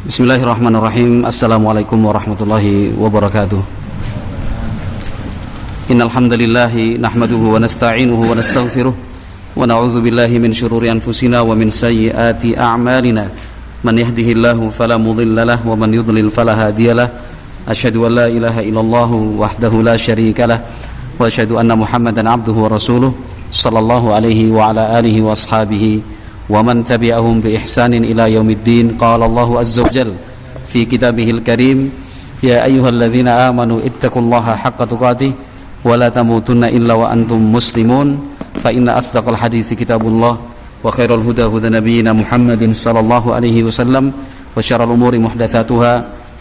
Bismillahirrahmanirrahim. Assalamualaikum warahmatullahi wabarakatuh. Innal hamdalillahi nahmaduhu wa nasta'inuhu wa nastaghfiruh wa na'udzu billahi min shururi anfusina wa min sayyiati a'malina. Man yahdihillahu fala mudilla lahu wa man yudlil fala hadiyalah. Asyhadu an la ilaha illallah wahdahu la syarika lah wa asyhadu anna Muhammadan abduhu wa rasuluh sallallahu alaihi wa ala alihi wa ashabihi wa man tabi'ahum bi ihsanin ila yaumiddin. Qala Allahu azza wa jalla fi kitabihil karim, ya ayyuhalladzina amanu ittaqullaha haqqa tuqatih wa la tamutunna illa wa antum muslimun. Fa inna asdaqal hadithi kitabullah wa khairal huda huda nabiyyina Muhammadin sallallahu alaihi wasallam wa syarrul umuri muhdatsatuha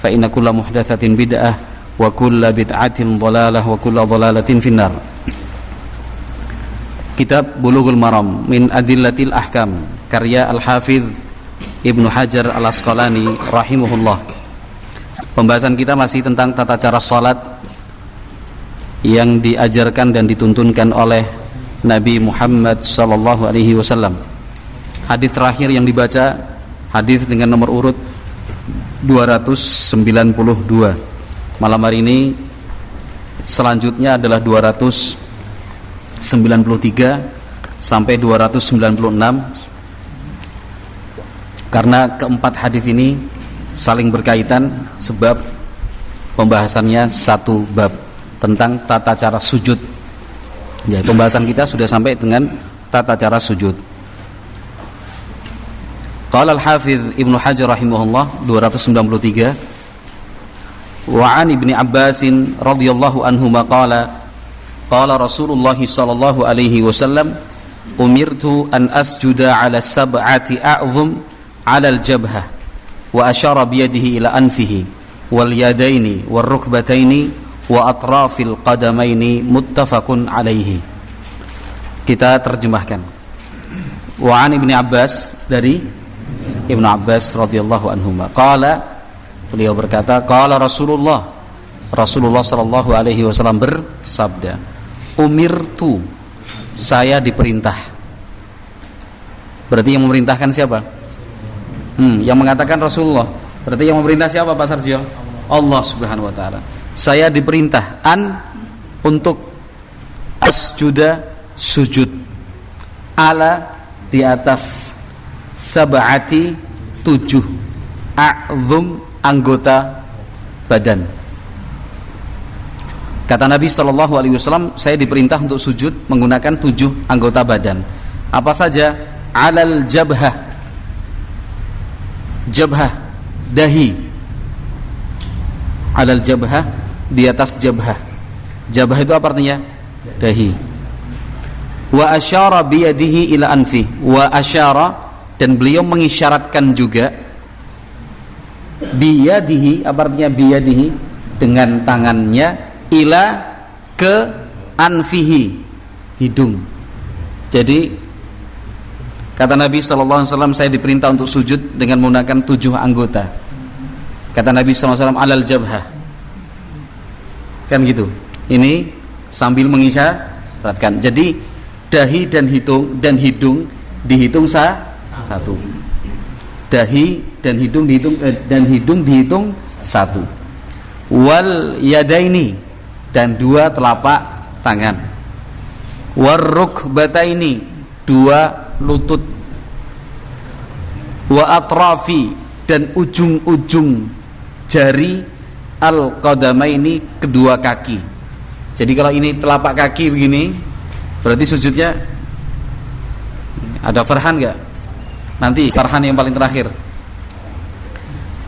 fa inna kulla muhdatsatin bid'ah wa kulla bid'atin dhalalah wa kulla dhalalatin finnar. Kitab Bulughul Maram min Adillatil Ahkam, karya Al-Hafidz Ibnu Hajar Al-Asqalani rahimahullah. Pembahasan kita masih tentang tata cara salat yang diajarkan dan dituntunkan oleh Nabi Muhammad sallallahu alaihi wasallam. Hadis terakhir yang dibaca hadis dengan nomor urut 292. Malam hari ini selanjutnya adalah 293 sampai 296, karena keempat hadis ini saling berkaitan sebab pembahasannya satu bab tentang tata cara sujud. Ya, pembahasan kita sudah sampai dengan tata cara sujud. Qala al-Hafidz Ibnu Hajar rahimahullah 293, wa an Ibni Abbasin radhiyallahu anhuma qala qala Rasulullah sallallahu alaihi wasallam, umirtu an asjuda ala sab'ati a'zum ala al-jabhah wa asyara biyadihi ila anfihi wal yadaini wal rukbataini wa atrafil qadamaini, muttafaqun alaihi. Kita terjemahkan. Wa an Ibni Abbas, dari Ibnu Abbas radhiyallahu anhuma, qala, beliau berkata, qala Rasulullah sallallahu alaihi wasallam bersabda, umirtu, saya diperintah. Berarti yang memerintahkan siapa? Yang mengatakan Rasulullah. Berarti yang memerintah siapa, Pak Sarjo? Allah subhanahu wa ta'ala. Saya diperintah untuk asjuda, sujud, ala, di atas, sab'ati, 7, a'zum, anggota badan. Kata Nabi sallallahu alaihi wasallam, saya diperintah untuk sujud menggunakan 7 anggota badan. Apa saja? Alal jabhah, jabhah, dahi. Alal jabhah, di atas jabhah. Jabhah itu apa artinya? Dahi. Wa asyara biyadihi ila anfi. Wa asyara, dan beliau mengisyaratkan juga, biyadihi, apa artinya biyadihi? Dengan tangannya, ila, ke, anfihi, hidung. Jadi kata Nabi SAW, saya diperintah untuk sujud dengan menggunakan 7 anggota. Kata Nabi SAW, alal jabhah, kan gitu. Ini sambil mengisyaratkan. Jadi dahi dan hidung dihitung satu. Dahi dan hidung dihitung satu. Wal yadaini, dan 2 telapak tangan. Warrukbataini, 2 lutut. Wa atrafi, dan ujung-ujung jari, al-qadamaini, kedua kaki. Jadi kalau ini telapak kaki begini, berarti sujudnya ada farhan enggak? Nanti farhan yang paling terakhir.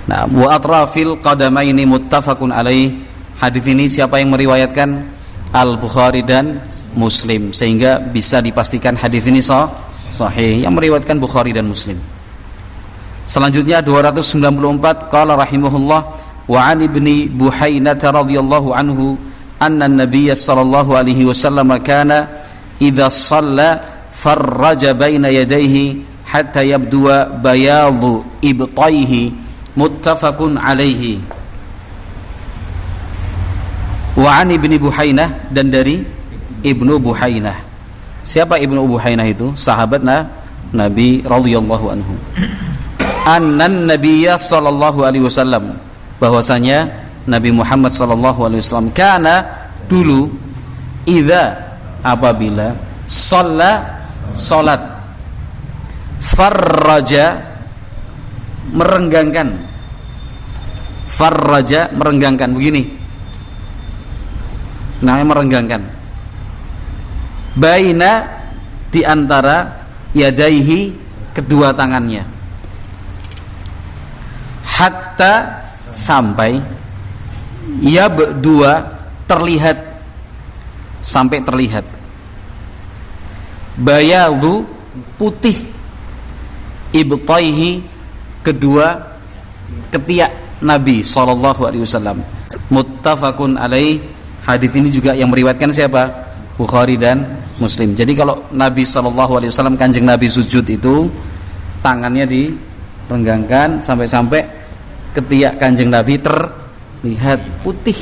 Nah, wa atrafil qadamaini, muttafaqun alaih. Hadis ini siapa yang meriwayatkan? Al-Bukhari dan Muslim, sehingga bisa dipastikan hadis ini sahih. Yang meriwayatkan Bukhari dan Muslim. Selanjutnya 294, qala rahimahullah, wa an Ibni Buhainah radhiyallahu anhu anna an-nabiy sallallahu alaihi wasallam kana idza shalla farraja baina yadayhi hatta yabdua bayadu ibtaihi, muttafaqun alaihi. Wa an Ibni Buhainah, dan dari Ibnu Buhainah. Siapa Ibnu Buhainah itu? Sahabat Nabi radhiyallahu anhu. annan nabiyya sallallahu alaihi wasallam, bahwasanya Nabi Muhammad sallallahu alaihi wasallam kana dulu idza apabila salat farraja merenggangkan, begini namanya merenggangkan, baina di antara yadaihi kedua tangannya, hatta sampai yabdua terlihat, sampai terlihat bayadu putih, ibtaihi kedua ketiak Nabi sallallahu alaihi wasallam. Muttafaqun alaih. Hadis ini juga yang meriwayatkan siapa? Bukhari dan Muslim. Jadi kalau Nabi sallallahu alaihi wasallam, kanjeng Nabi sujud itu tangannya direnggangkan sampai-sampai ketiak kanjeng Nabi terlihat putih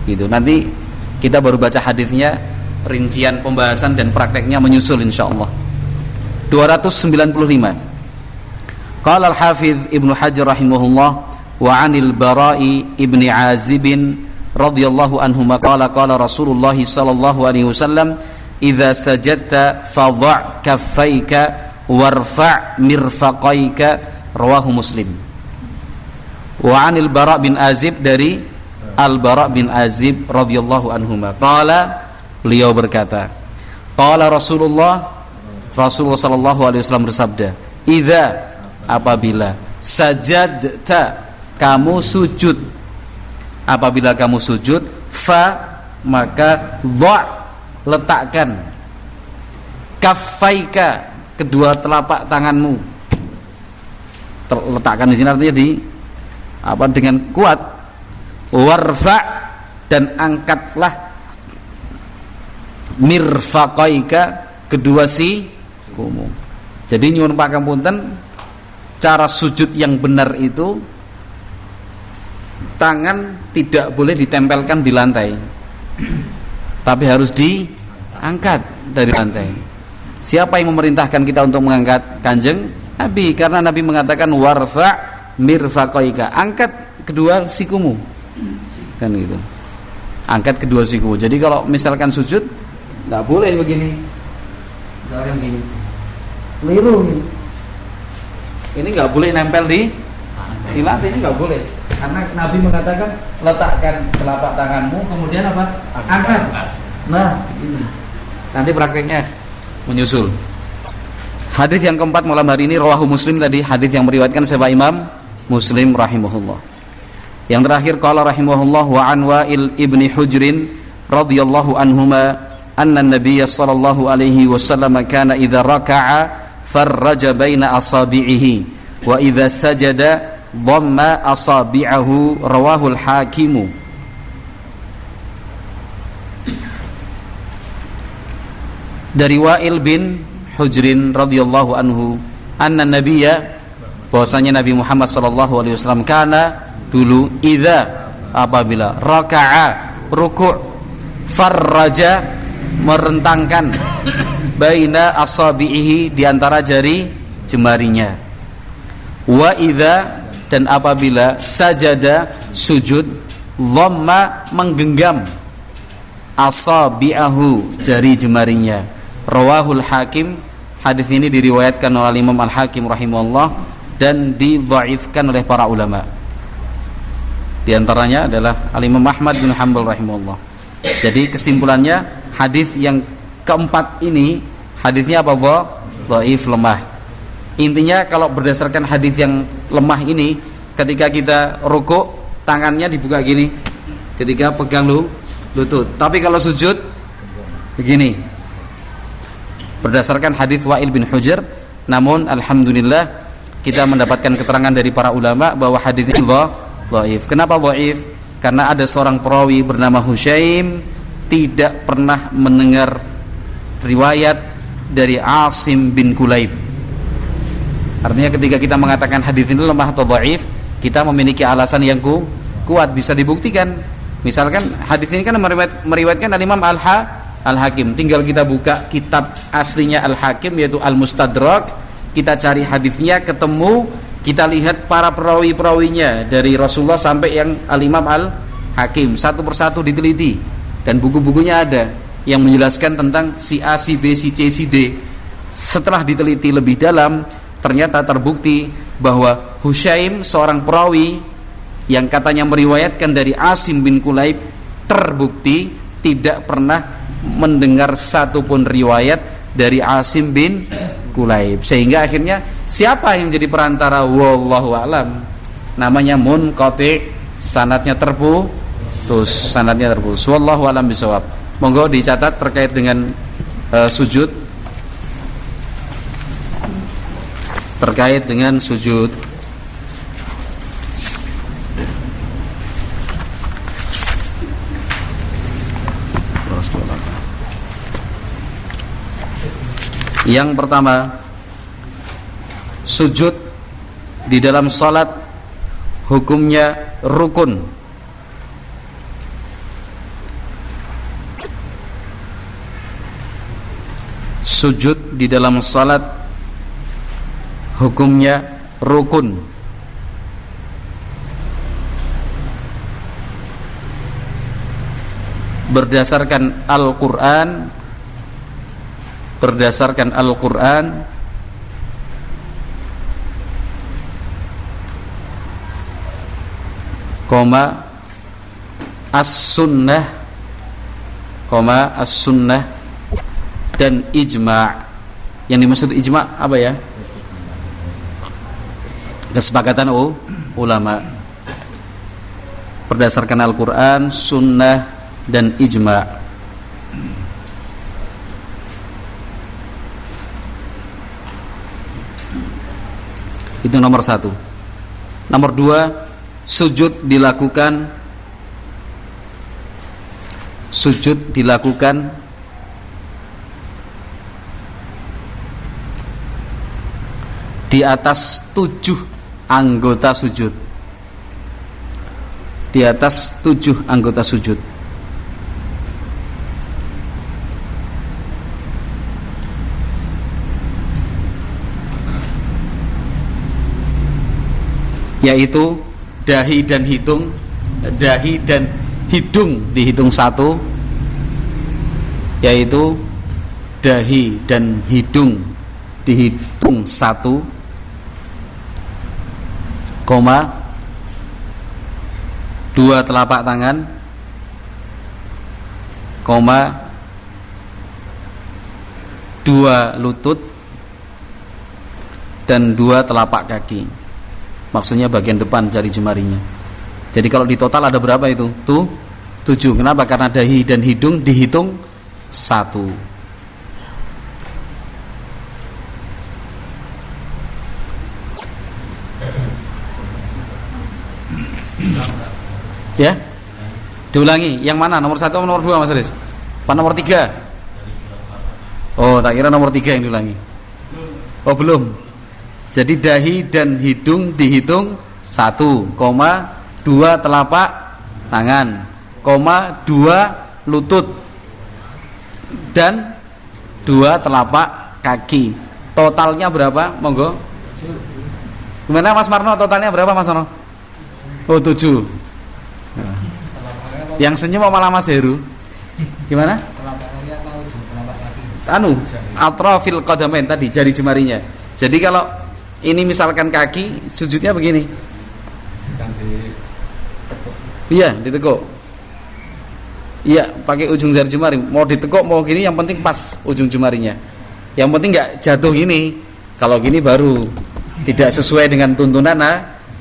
gitu. Nanti kita baru baca hadisnya, rincian pembahasan dan prakteknya menyusul insyaallah. 295. Qala al-Hafidz Ibnu Hajar rahimahullah wa 'anil Bara'i ibni Azib radhiyallahu anhu qala qala Rasulullah sallallahu alaihi wasallam idza sajadta fadha' kaffaika warfa' mirfaqaika, rawahu Muslim. Wa 'anil Bara' bin Azib, dari Al-Bara' bin Azib radhiyallahu anhuma qala, beliau berkata, qala Rasulullah sallallahu alaihi wasallam bersabda, idza apabila sajadta kamu sujud, apabila kamu sujud, fa maka dha' letakkan, kaffaika kedua telapak tanganmu, letakkan di sini artinya dengan kuat, warfa' dan angkatlah, mirfaqaika kedua sikumu. Jadi nyuwun pangapunten, cara sujud yang benar itu tangan tidak boleh ditempelkan di lantai, tapi harus diangkat dari lantai. Siapa yang memerintahkan kita untuk mengangkat? Kanjeng Nabi, karena Nabi mengatakan warfa' mirfaqaika, angkat kedua sikumu, kan gitu, angkat kedua sikumu. Jadi kalau misalkan sujud nggak boleh begini, misalkan gini, keliru nih. Ini nggak boleh nempel di lantai, ini nggak boleh, karena Nabi mengatakan letakkan telapak tanganmu kemudian apa? Angkat. Nah, ini nanti prakteknya menyusul. Hadis yang keempat malam hari ini rawahu Muslim, tadi hadis yang meriwayatkan siapa? Imam Muslim rahimahullah. Yang terakhir qala rahimahullah wa an Wa'il ibni Hujrin radhiyallahu anhuma anna an-nabiy sallallahu alaihi wasallam kana idza raka'a farraja baina asabi'ihi wa idza sajada dhamma asabi'ahu, rawahu al-Hakim. Dari Wa'il bin Hujrin radhiyallahu anhu anna nabiyya, bahwasanya Nabi Muhammad sallallahu alaihi wasallam kana dulu idza apabila raka'a ruku', farraja merentangkan, baina asabihi di antara jari jemarinya, wa idza dan apabila sajada sujud, dhamma menggenggam, asabi'ahu jari jemarinya, rawahul Hakim. Hadis ini diriwayatkan oleh Imam Al-Hakim rahimahullah dan didhaifkan oleh para ulama. Di antaranya adalah Al-Imam Ahmad bin Hanbal rahimahullah. Jadi kesimpulannya, hadis yang keempat ini hadisnya apa? Dhaif, lemah. Intinya kalau berdasarkan hadis yang lemah ini, ketika kita rukuk tangannya dibuka gini, ketika pegang lutut. Tapi kalau sujud begini. Berdasarkan hadis Wa'il bin Hujr. Namun alhamdulillah kita mendapatkan keterangan dari para ulama bahwa hadis ini dhaif. Kenapa dhaif? Karena ada seorang perawi bernama Hushaim tidak pernah mendengar riwayat dari Asim bin Kulaib. Artinya ketika kita mengatakan hadis ini lemah atau dhaif, kita memiliki alasan yang kuat, bisa dibuktikan. Misalkan hadis ini kan meriwayatkan Imam Al-Hakim. Tinggal kita buka kitab aslinya Al-Hakim, yaitu Al-Mustadrak, kita cari hadisnya, ketemu kita lihat para perawi-perawinya dari Rasulullah sampai yang Al-Imam Al-Hakim, satu persatu diteliti dan buku-bukunya ada yang menjelaskan tentang si A, si B, si C, si D. Setelah diteliti lebih dalam, ternyata terbukti bahwa Husyaim, seorang perawi yang katanya meriwayatkan dari Asim bin Kulaib, terbukti tidak pernah mendengar satupun riwayat dari Asim bin Kulaib, sehingga akhirnya siapa yang jadi perantara? Wallahu alam, namanya munqati, sanadnya terputus, wallahu alam bisawab. Monggo dicatat terkait dengan sujud, terkait dengan sujud. Yang pertama, sujud di dalam salat hukumnya rukun. Sujud di dalam salat hukumnya rukun. Berdasarkan Al-Quran, as-sunnah, dan ijma'. Yang dimaksud ijma' apa ya? Kesepakatan ulama. Berdasarkan Al-Quran, sunnah, dan ijma'. Itu nomor satu. Nomor dua, sujud dilakukan di atas 7 anggota sujud. Di atas 7 anggota sujud. Yaitu dahi dan hidung dihitung satu, yaitu dahi dan hidung dihitung satu, dua telapak tangan, dua lutut, dan dua telapak kaki. Maksudnya bagian depan jari jemarinya. Jadi kalau di total ada berapa itu? 7. Kenapa? Karena dahi dan hidung dihitung 1. Ya? Diulangi. Yang mana? Nomor 1 atau nomor 2 Mas Aris? Apa nomor 3? Oh, tak kira nomor 3 yang diulangi. Oh, belum. Jadi dahi dan hidung dihitung 1, 2 telapak tangan, 2 lutut, dan 2 telapak kaki. Totalnya berapa? Monggo. Gimana Mas Marno, totalnya berapa Mas Marno? Oh, 7. Yang senyum malah Mas Heru. Gimana? Atrafil qadamain tadi, jari jemarinya. Jadi kalau ini misalkan kaki, sujudnya begini. Iya, ditekuk. Iya, pakai ujung jari jemari. Mau ditekuk, mau gini, yang penting pas ujung jemarinya. Yang penting nggak jatuh gini. Kalau gini baru tidak sesuai dengan tuntunan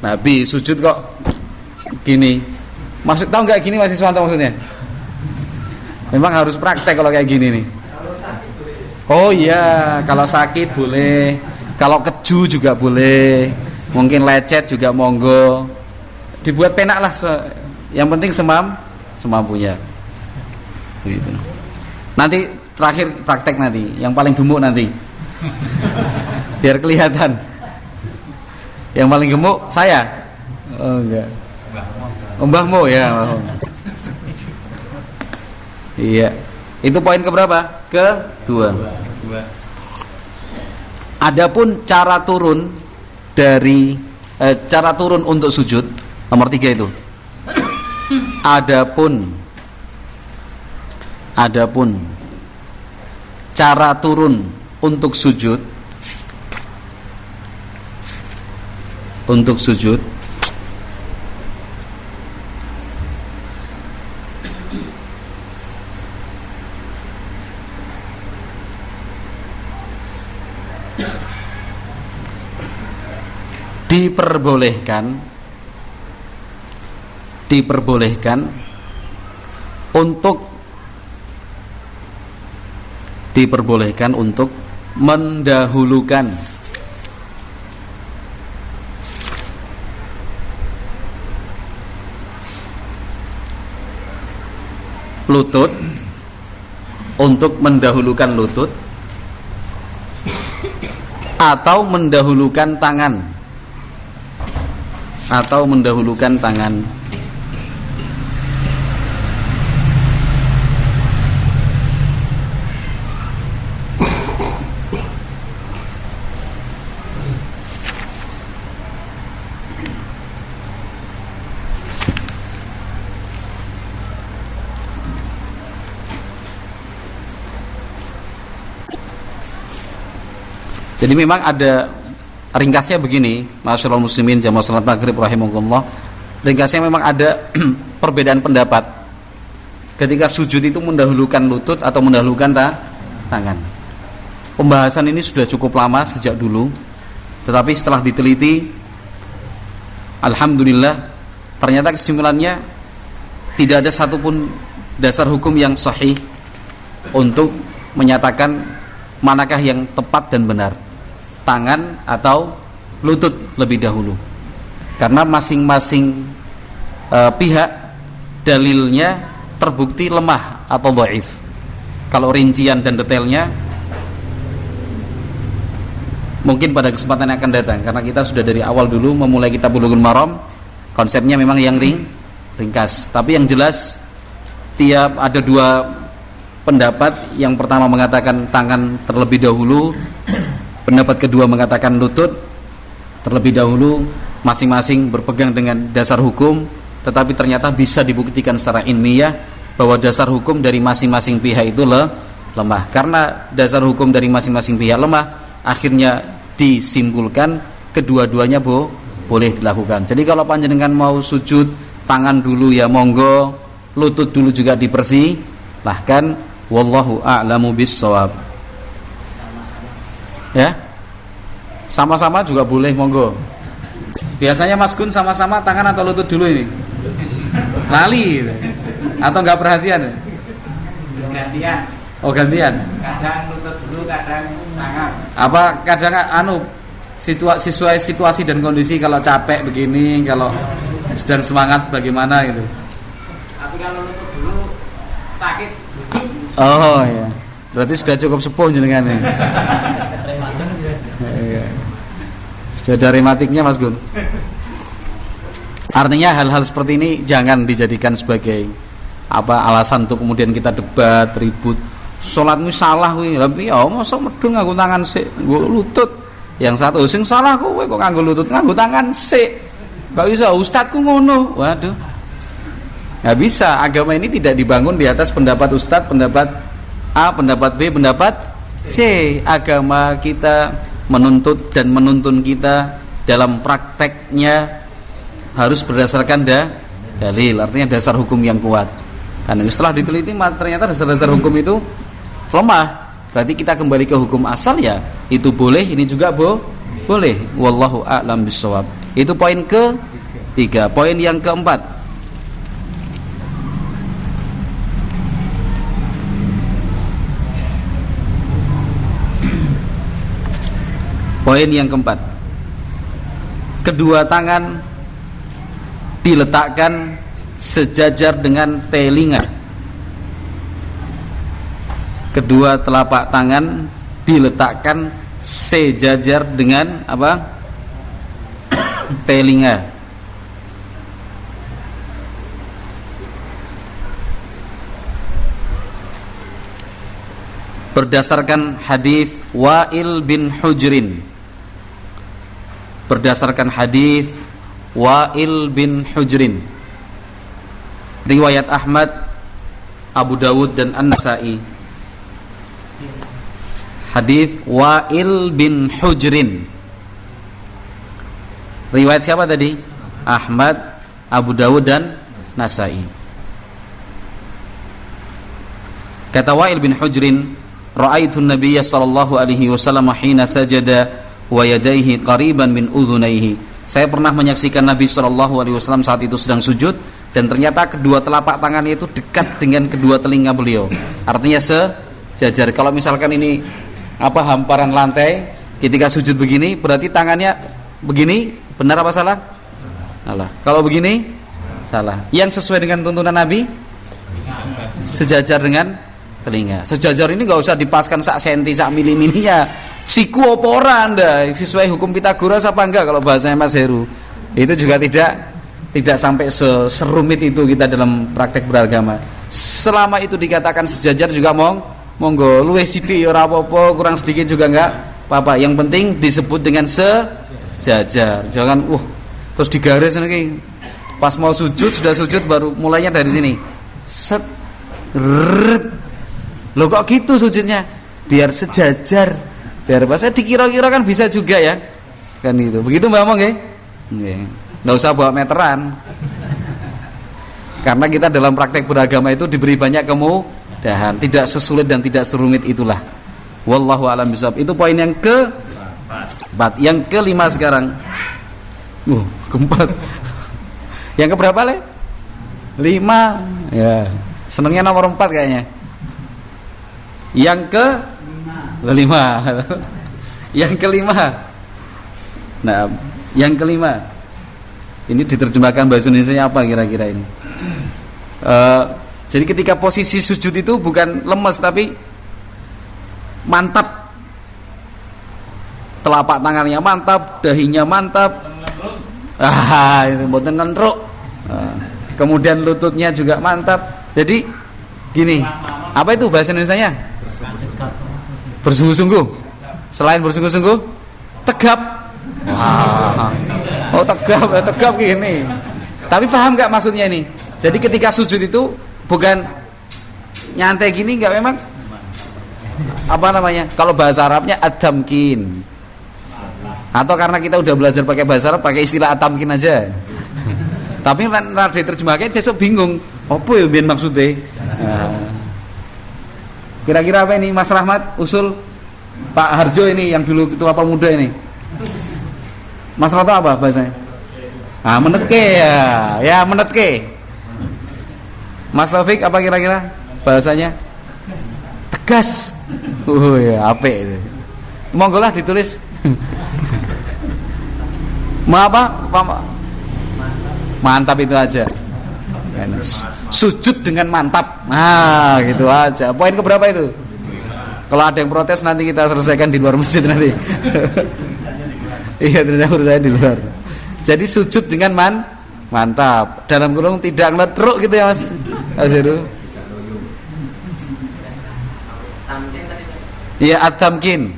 Nabi. Sujud kok gini. Maksud tahu nggak gini Mas Iswanto maksudnya? Memang harus praktek kalau kayak gini nih. Oh iya, kalau sakit boleh. Kalau keju juga boleh, mungkin lecet juga monggo. Dibuat penak lah, yang penting semampunya. Gitu. Nanti terakhir praktek nanti, yang paling gemuk nanti, biar kelihatan. Yang paling gemuk saya. Oh enggak. Mbahmu ya. Iya. Itu poin keberapa? Kedua. Adapun cara turun dari cara turun untuk sujud nomor 3 itu. Adapun cara turun untuk sujud diperbolehkan untuk mendahulukan lutut, atau mendahulukan tangan. Jadi memang ada ringkasnya begini, masyaallah muslimin jamaah salat maghrib rahimakumullah. Ringkasnya memang ada perbedaan pendapat ketika sujud itu mendahulukan lutut atau mendahulukan tangan. Pembahasan ini sudah cukup lama sejak dulu, tetapi setelah diteliti, alhamdulillah ternyata kesimpulannya tidak ada satupun dasar hukum yang sahih untuk menyatakan manakah yang tepat dan benar, tangan atau lutut lebih dahulu, karena masing-masing pihak dalilnya terbukti lemah atau dhaif. Kalau rincian dan detailnya mungkin pada kesempatan yang akan datang, karena kita sudah dari awal dulu memulai kitab Bulughul Maram, konsepnya memang yang ringkas. Tapi yang jelas tiap ada dua pendapat. Yang pertama mengatakan tangan terlebih dahulu, pendapat kedua mengatakan lutut terlebih dahulu. Masing-masing berpegang dengan dasar hukum, tetapi ternyata bisa dibuktikan secara ilmiah bahwa dasar hukum dari masing-masing pihak itu lemah. Karena dasar hukum dari masing-masing pihak lemah, akhirnya disimpulkan kedua-duanya boleh dilakukan. Jadi kalau panjenengan mau sujud, tangan dulu ya monggo, lutut dulu juga dipersilahkan. Wallahu a'lamu bissawab. Ya, sama-sama juga boleh, monggo. Biasanya Mas Gun sama-sama tangan atau lutut dulu ini? Lali atau nggak perhatian? Gantian. Oh gantian. Kadang lutut dulu, kadang tangan. Apa kadang sesuai situasi dan kondisi, kalau capek begini, kalau sedang semangat bagaimana gitu. Tapi kalau lutut dulu sakit. Oh ya. Berarti sudah cukup sepuh jenengan ya. Sudah ada rematiknya Mas Gun. Artinya hal-hal seperti ini jangan dijadikan sebagai alasan untuk kemudian kita debat, ribut. Salatmu salah kuwi. Lah piye mosok medun nganggo tangan sik, nggo lutut. Yang satu sing salah kowe kok nganggo lutut, nganggo tangan sik. Kok iso ustadku ngono. Waduh. Nggak bisa. Agama ini tidak dibangun di atas pendapat ustadz, pendapat A, pendapat B, pendapat C. Agama kita menuntut dan menuntun kita dalam prakteknya harus berdasarkan dalil, artinya dasar hukum yang kuat. Dan setelah diteliti ternyata dasar-dasar hukum itu lemah. Berarti kita kembali ke hukum asal, ya itu boleh, ini juga boleh. Wallahu a'lam bishawab. Itu poin ke-3. Poin yang keempat, kedua tangan diletakkan sejajar dengan telinga. Kedua telapak tangan diletakkan sejajar dengan telinga. Berdasarkan hadis Wa'il bin Hujrin berdasarkan hadis Wa'il bin Hujrin, riwayat Ahmad, Abu Dawud dan An-Nasa'i. Hadis Wa'il bin Hujrin, riwayat siapa tadi? Ahmad, Abu Dawud dan Nasa'i. Kata Wa'il bin Hujrin, ra'aitu an-nabiyya sallallahu alaihi wasallam hina sajada wa yadayhi qariban min udhunayhi. Saya pernah menyaksikan Nabi sallallahu alaihi wasallam saat itu sedang sujud dan ternyata kedua telapak tangannya itu dekat dengan kedua telinga beliau. Artinya sejajar. Kalau misalkan ini hamparan lantai, ketika sujud begini berarti tangannya begini, benar apa salah? Salah. Kalau begini salah. Yang sesuai dengan tuntunan Nabi sejajar dengan telinga. Sejajar ini nggak usah dipaskan sak senti sak mili-milinya. Siku apa ora Anda? Sesuai hukum Pitagoras apa enggak kalau bahasanya Mas Heru? Itu juga tidak sampai serumit itu kita dalam praktek beragama. Selama itu dikatakan sejajar juga monggo luwih sithik ya ora apa-apa, kurang sedikit juga enggak apa-apa. Yang penting disebut dengan sejajar. Jangan terus digaris nih. Pas mau sujud, sudah sujud baru mulainya dari sini. Set. Loh kok gitu sujudnya? Biar sejajar, biar pasnya dikira-kira kan bisa juga ya, kan itu. Begitu Mbak Among ya? Nggak usah bawa meteran, karena kita dalam praktek beragama itu diberi banyak kemudahan, tidak sesulit dan tidak serumit itulah. Wallahu a'lam bishawab. Itu poin yang keempat. Yang kelima sekarang. Keempat. Yang keberapa Le? 5. Ya, senengnya nomor 4 kayaknya. Yang kelima. Yang kelima. Nah, yang kelima. Ini diterjemahkan bahasa Indonesia apa kira-kira ini? Jadi ketika posisi sujud itu bukan lemes tapi mantap. Telapak tangannya mantap, dahinya mantap. Itu mboten nentruk. Kemudian lututnya juga mantap. Jadi gini, apa itu bahasa Indonesianya? Bersungguh-sungguh. Selain bersungguh-sungguh, tegap. Tegap gini. Tapi paham nggak maksudnya ini? Jadi ketika sujud itu bukan nyantai gini, nggak, memang kalau bahasa Arabnya adamkin. Atau karena kita udah belajar pakai bahasa Arab, pakai istilah atamkin aja. Tapi nanti diterjemahkan saya bingung. Apa ya biar maksudnya? Kira-kira apa ini Mas Rahmat? Usul Pak Harjo ini yang dulu ketua pemuda ini. Mas Roto apa bahasanya? Menetke ya. Ya, menetke. Mas Taufik apa kira-kira bahasanya? Tegas. Ya, apik itu. Monggo lah ditulis. Mau apa? Mantap itu aja. Sujud dengan mantap. Gitu aja. Poin keberapa itu? Kalau ada yang protes nanti kita selesaikan di luar masjid nanti. Iya, ternyata urus saya di luar. Jadi sujud dengan mantap. Dalam kurung tidak ngeletruk gitu ya Mas Heru. Iya, atamkin.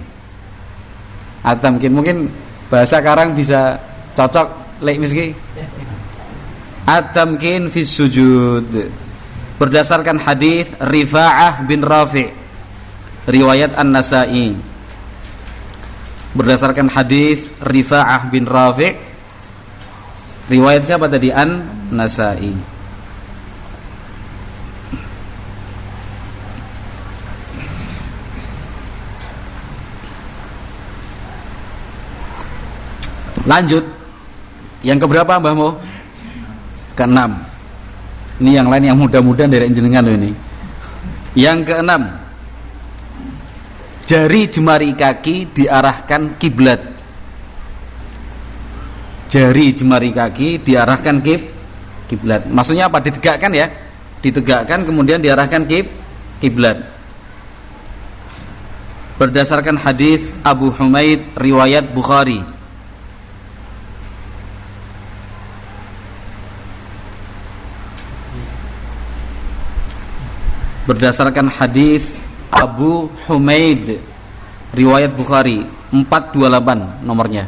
Mungkin bahasa Karang bisa cocok Lek Miski. At-tamkin fi sujud, berdasarkan hadis Rifa'ah bin Rafi', riwayat An-Nasa'i. Berdasarkan hadis Rifa'ah bin Rafi', riwayat siapa tadi? An-Nasa'i. Lanjut. Yang keberapa Mbah Mo? Keenam. Ini yang lain yang mudah-mudahan dari jenengan loh ini. Yang keenam, jari jemari kaki diarahkan kiblat. Jari jemari kaki diarahkan kiblat. Maksudnya apa? Ditegakkan ya. Ditegakkan kemudian diarahkan kiblat. Berdasarkan hadis Abu Humaid riwayat Bukhari. Berdasarkan hadis Abu Humaid riwayat Bukhari 428 nomornya.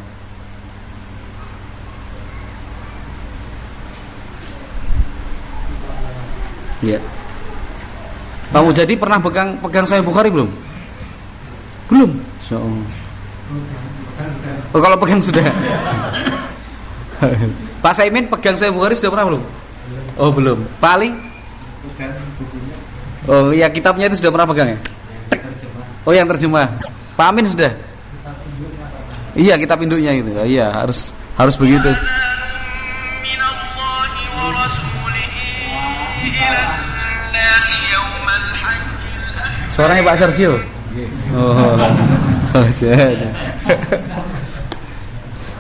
Ya. Pak Mujadi pernah pegang Sahih Bukhari belum? Belum. So. Oh, kalau pegang sudah. Pak Saimin pegang Sahih Bukhari sudah pernah belum? Oh, belum. Pak Ali? Oh, ya kitabnya itu sudah pernah pegang ya? Oh, yang terjemah. Pak Amin sudah? Iya, kitab induknya itu. Oh, iya, harus begitu. Suaranya Pak Sergio. Oh,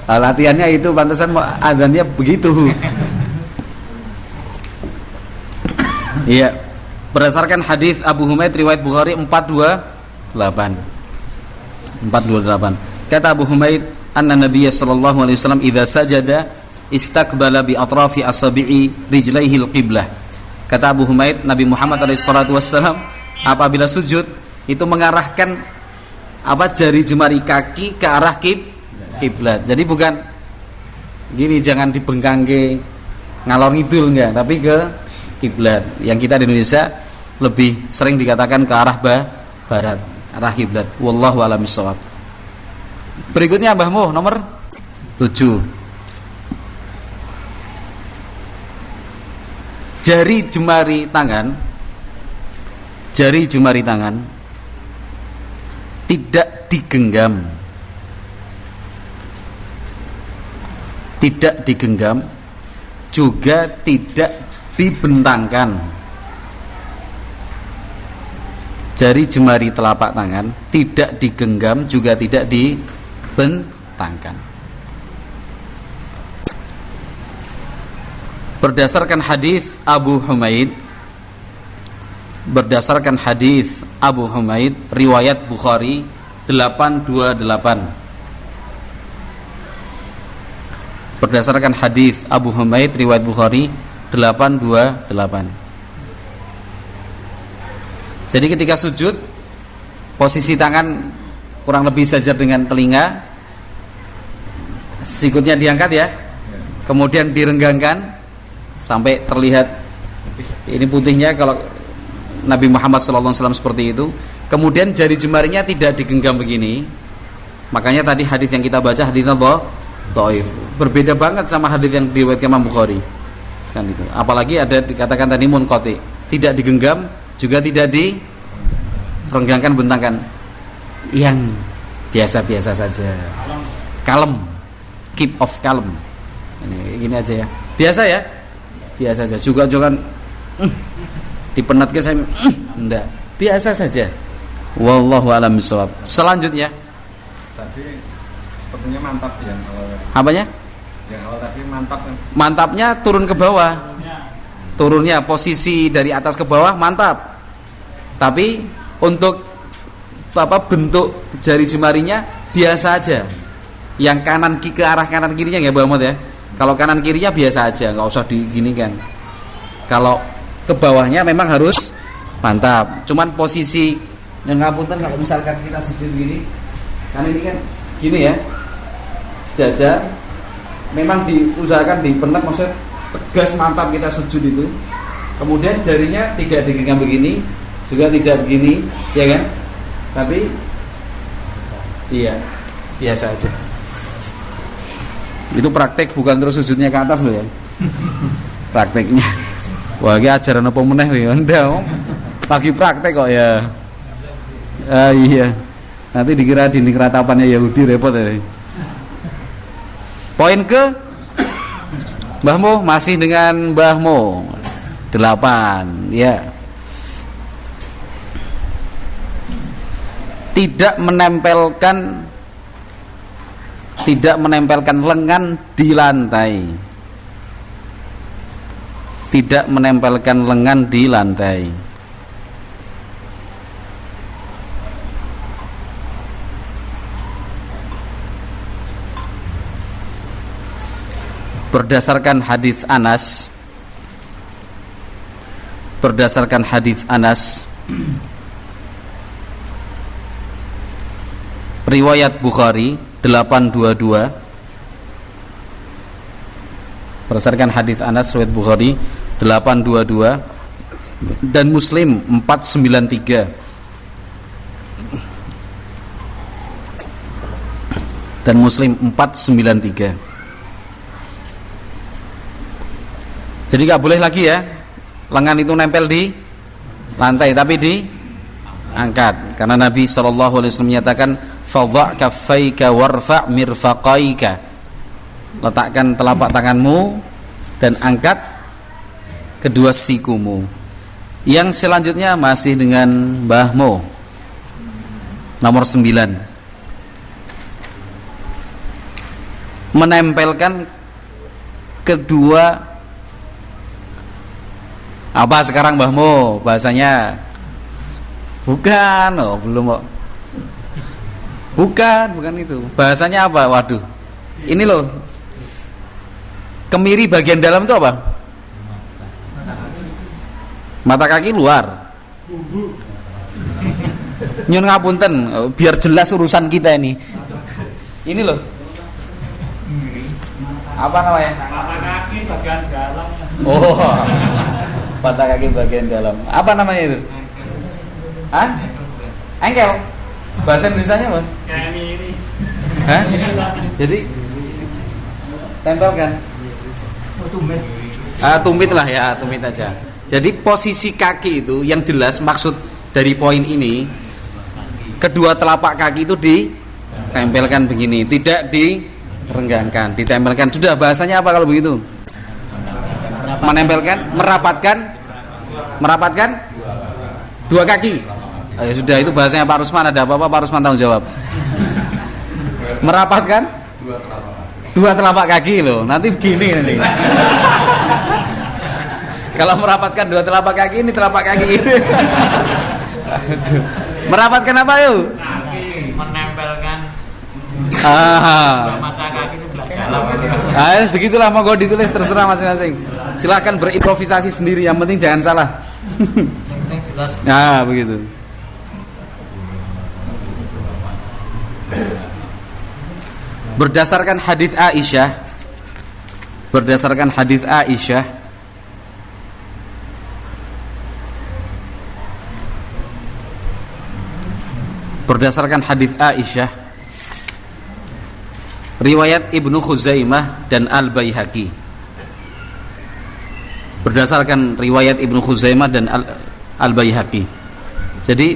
latihannya itu pantesan adzannya begitu. Iya. Berdasarkan hadis Abu Humaid riwayat Bukhari 428. Kata Abu Humaid, anna Nabiy sallallahu alaihi wasallam idza sajada istaqbala bi atrafi asabi'i rijlaihi al-qiblah. Kata Abu Humaid, Nabi Muhammad alaihi salatu wasallam apabila sujud itu mengarahkan jari jemari kaki ke arah kiblat. Jadi bukan gini, jangan dibengkangke ngalor ngidul enggak, tapi ke kiblat. Yang kita di Indonesia lebih sering dikatakan ke arah barat, arah kiblat. Wallahu a'lam bishawab. Berikutnya Mbah Mo nomor 7. Jari jemari tangan tidak digenggam, juga tidak dibentangkan. Jari jemari telapak tangan tidak digenggam, juga tidak dibentangkan. Berdasarkan hadis Abu Humaid riwayat Bukhari 828. Berdasarkan hadis Abu Humaid riwayat Bukhari 828. Jadi ketika sujud, posisi tangan kurang lebih sejajar dengan telinga, sikutnya diangkat ya, kemudian direnggangkan sampai terlihat ini putihnya kalau Nabi Muhammad SAW seperti itu. Kemudian jari jemarinya tidak digenggam begini. Makanya tadi hadis yang kita baca hadisnya dhaif. Berbeda banget sama hadis yang diriwayatkan Imam Bukhari. Kan itu. Apalagi ada dikatakan tadi munqati, tidak digenggam, juga tidak direnggangkan, bentangkan. Yang biasa-biasa saja. Kalem. Keep of kalem. Ini gini aja ya. Biasa ya? Biasa saja. Juga jangan dipenat ke saya enggak, biasa saja. Wallahu a'lam bishawab. Selanjutnya tadi sepertinya mantap yang awal. Apanya? Yang awal tadi mantap kan? Mantapnya turun ke bawah. Turunnya posisi dari atas ke bawah mantap. Tapi untuk bentuk jari jemarinya biasa aja. Yang kanan ke arah kanan kirinya enggak banget ya. Kalau kanan kirinya biasa aja, enggak usah diginikan. Kalau ke bawahnya memang harus mantap. Cuman posisi yang ngapunten kalau misalkan kita sujud gini, kan ini kan gini ya, sejajar. Memang diusahakan dipenat, maksud tegas mantap kita sujud itu. Kemudian jarinya tidak digenggam begini, juga tidak begini, ya kan? Tapi iya, biasa aja. Itu praktek, bukan terus sujudnya ke atas loh ya. Prakteknya. Wah, ini ajaran apa meneh ya? Ndak, lagi praktek kok ya. Iya. Nanti dikira dinding ratapannya Yahudi, repot ya. Poin ke Mbah Mo, masih dengan Mbah Mo 8 ya. Tidak menempelkan lengan di lantai. Tidak menempelkan lengan di lantai. Berdasarkan hadis Anas riwayat Bukhari 822. Berdasarkan hadis Anas riwayat Bukhari 822, dan Muslim 493. Dan Muslim 493. Jadi nggak boleh lagi ya lengan itu nempel di lantai, tapi diangkat, karena Nabi SAW menyatakan fadha' kaffaika warfa' mirfaqaika, letakkan telapak tanganmu dan angkat kedua sikumu. Yang selanjutnya masih dengan Mbah Mo, nomor 9, menempelkan kedua apa sekarang Mbah Mo bahasanya? Bukan, oh belum kok. Bukan itu. Bahasanya apa? Waduh. Ini loh. Kemiri bagian dalam itu apa? Mata kaki luar. Nyun ngapunten, biar jelas urusan kita ini. Ini loh. Apa namanya? Mata kaki bagian dalam. Oh. Mata kaki bagian dalam. Apa namanya itu? Hah? Engkel. Bahasa Indonesianya, Mas? Kayak ini. Hah? Jadi tempelkan. Oh, tumit. Tumit lah ya, tumit aja. Jadi posisi kaki itu yang jelas maksud dari poin ini, kedua telapak kaki itu ditempelkan begini, tidak direnggangkan, ditempelkan. Sudah, bahasanya apa kalau begitu? Menempelkan, merapatkan dua kaki. Ya sudah, itu bahasanya Pak Rusman. Ada apa-apa Pak Rusman tanggung jawab. Merapatkan dua telapak kaki loh. Nanti begini nanti. Kalau merapatkan dua telapak kaki, ini telapak kaki ini. Merapatkan apa yuk? Kaki menempelkan mata kaki sebelah dalam. Begitulah, monggo ditulis, terserah masing-masing. Silahkan berimprovisasi sendiri, yang penting jangan salah. Yang penting jelas. Nah, begitu. Berdasarkan hadis Aisyah, berdasarkan hadis Aisyah, riwayat Ibnu Khuzaimah dan Al-Baihaqi. Berdasarkan riwayat Ibnu Khuzaimah dan Al-Baihaqi. Jadi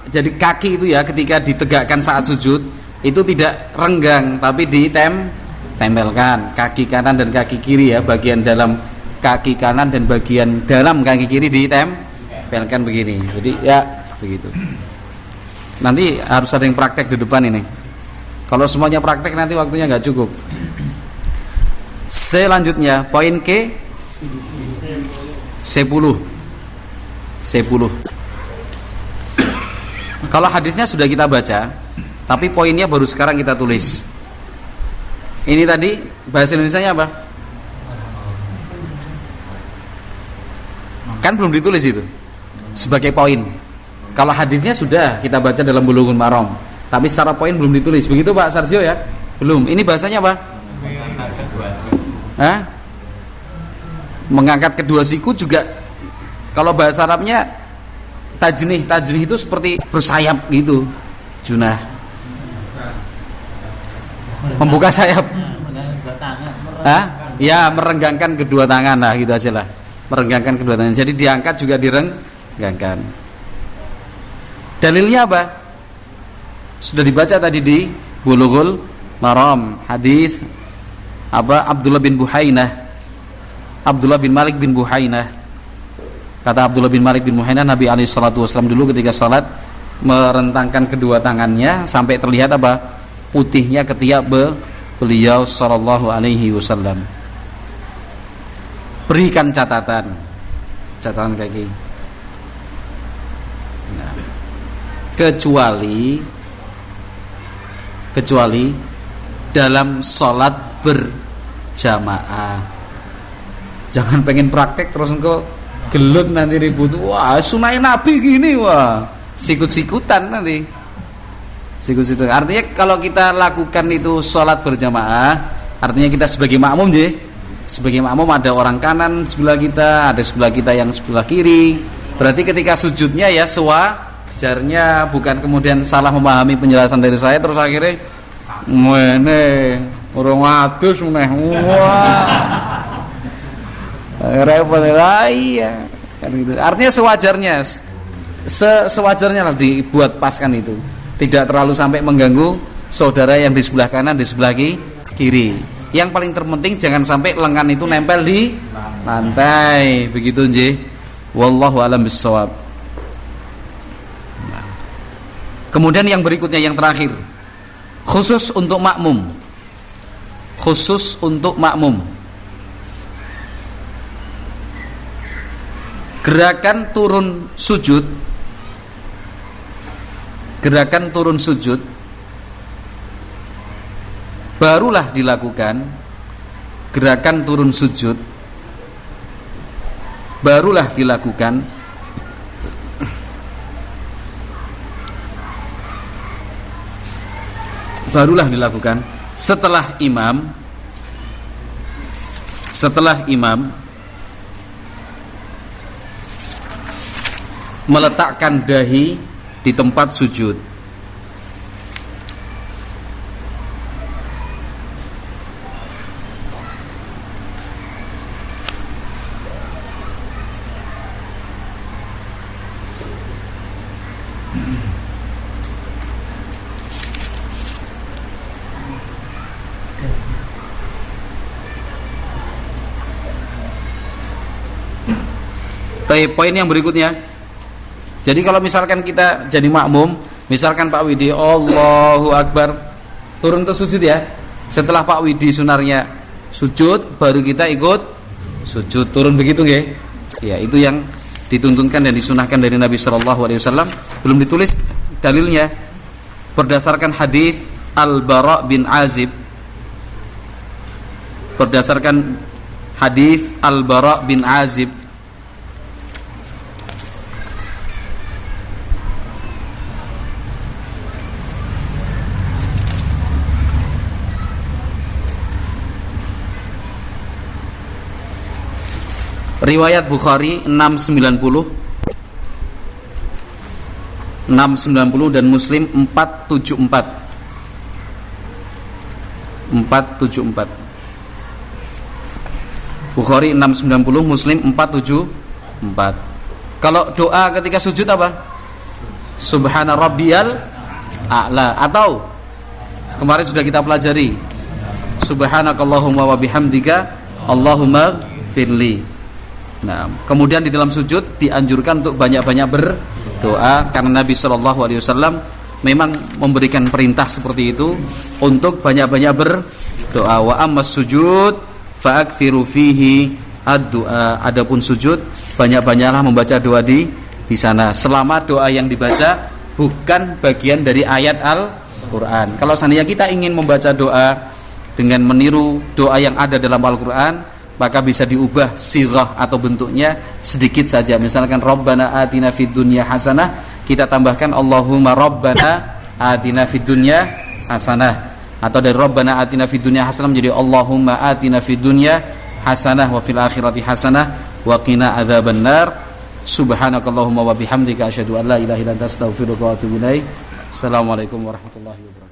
jadi kaki itu ya ketika ditegakkan saat sujud itu tidak renggang tapi ditempelkan. Kaki kanan dan kaki kiri ya, bagian dalam kaki kanan dan bagian dalam kaki kiri ditempelkan begini. Jadi ya begitu. Nanti harus ada yang praktek di depan ini. Kalau semuanya praktek nanti waktunya nggak cukup. Selanjutnya poin ke 10. Kalau hadisnya sudah kita baca, tapi poinnya baru sekarang kita tulis. Ini tadi bahasa Indonesianya apa? Kan belum ditulis itu sebagai poin. Kalau hadisnya sudah kita baca dalam Bulughul Maram, tapi secara poin belum ditulis. Begitu Pak Sarjo ya? Belum. Ini bahasanya apa? Hah? Mengangkat kedua siku juga. Kalau bahasa Arabnya tajnih itu seperti bersayap gitu. Junah. Membuka sayap. Hah? Ya, merenggangkan kedua tangan lah, gitu aja lah. Merenggangkan kedua tangan. Jadi diangkat juga direnggangkan. Dalilnya apa? Sudah dibaca tadi di Bulughul Maram, hadis apa? Abdullah bin Malik bin Buhainah. Kata Abdullah bin Malik bin Buhainah, Nabi alaihi salatu wasallam dulu ketika salat merentangkan kedua tangannya sampai terlihat apa? Putihnya ketiak beliau sallallahu alaihi wasallam. Berikan catatan kaki. Nah, kecuali dalam sholat berjamaah. Jangan pengen praktek terus engkau gelut nanti ribut. Wah, sunai Nabi gini, wah, sikut-sikutan nanti. Sikut-sikutan. Artinya kalau kita lakukan itu sholat berjamaah, artinya kita sebagai makmum sebagai makmum ada orang kanan sebelah kita, ada sebelah kita yang sebelah kiri. Berarti ketika sujudnya ya sewajarnya, bukan kemudian salah memahami penjelasan dari saya terus akhirnya ngene urung adus meneh. Wah. Repot iya. Kan gitu. Artinya sewajarnya sewajarnya lah dibuat pas kan itu. Tidak terlalu sampai mengganggu saudara yang di sebelah kanan, di sebelah kiri. Yang paling terpenting jangan sampai lengan itu nempel di lantai. Begitu nggih. Wallahu a'lam bishawab. Nah. Kemudian yang berikutnya yang terakhir. Khusus untuk makmum. Khusus untuk makmum. Gerakan turun sujud, gerakan turun sujud barulah dilakukan. Gerakan turun sujud barulah dilakukan setelah imam meletakkan dahi di tempat sujud. Poin yang berikutnya. Jadi kalau misalkan kita jadi makmum, misalkan Pak Widi Allahu Akbar turun ke sujud ya. Setelah Pak Widi sunarnya sujud, baru kita ikut sujud turun, begitu nggih? Ya, itu yang dituntunkan dan disunahkan dari Nabi sallallahu alaihi wasallam. Belum ditulis dalilnya berdasarkan hadis Al-Bara bin Azib. Berdasarkan hadis Al-Bara bin Azib, riwayat Bukhari 690 dan Muslim 474. Bukhari 690, Muslim 474. Kalau doa ketika sujud apa? Subhana rabbiyal a'la, atau kemarin sudah kita pelajari subhanakallahumma wa bihamdika Allahumma firli. Nah, kemudian di dalam sujud dianjurkan untuk banyak-banyak berdoa karena Nabi Shallallahu Alaihi Wasallam memang memberikan perintah seperti itu untuk banyak-banyak berdoa. Wa ammas sujud fa'akthiru fihi ad-du'a. Adapun sujud banyak-banyaklah membaca doa di sana. Selama doa yang dibaca bukan bagian dari ayat Al-Quran. Kalau seandainya kita ingin membaca doa dengan meniru doa yang ada dalam Al-Quran, maka bisa diubah sirah atau bentuknya sedikit saja. Misalkan Rabbana atina fid dunya hasanah, kita tambahkan Allahumma Rabbana atina fid dunya hasanah, atau dari Rabbana atina fid dunya hasanah menjadi Allahumma atina fid dunya hasanah wa fil akhirati hasanah wa qina adzabannar. Subhanakallahumma wa bihamdika asyhadu an la ilaha illa anta astaghfiruka wa atubu ilaik. Assalamualaikum warahmatullahi wabarakatuh.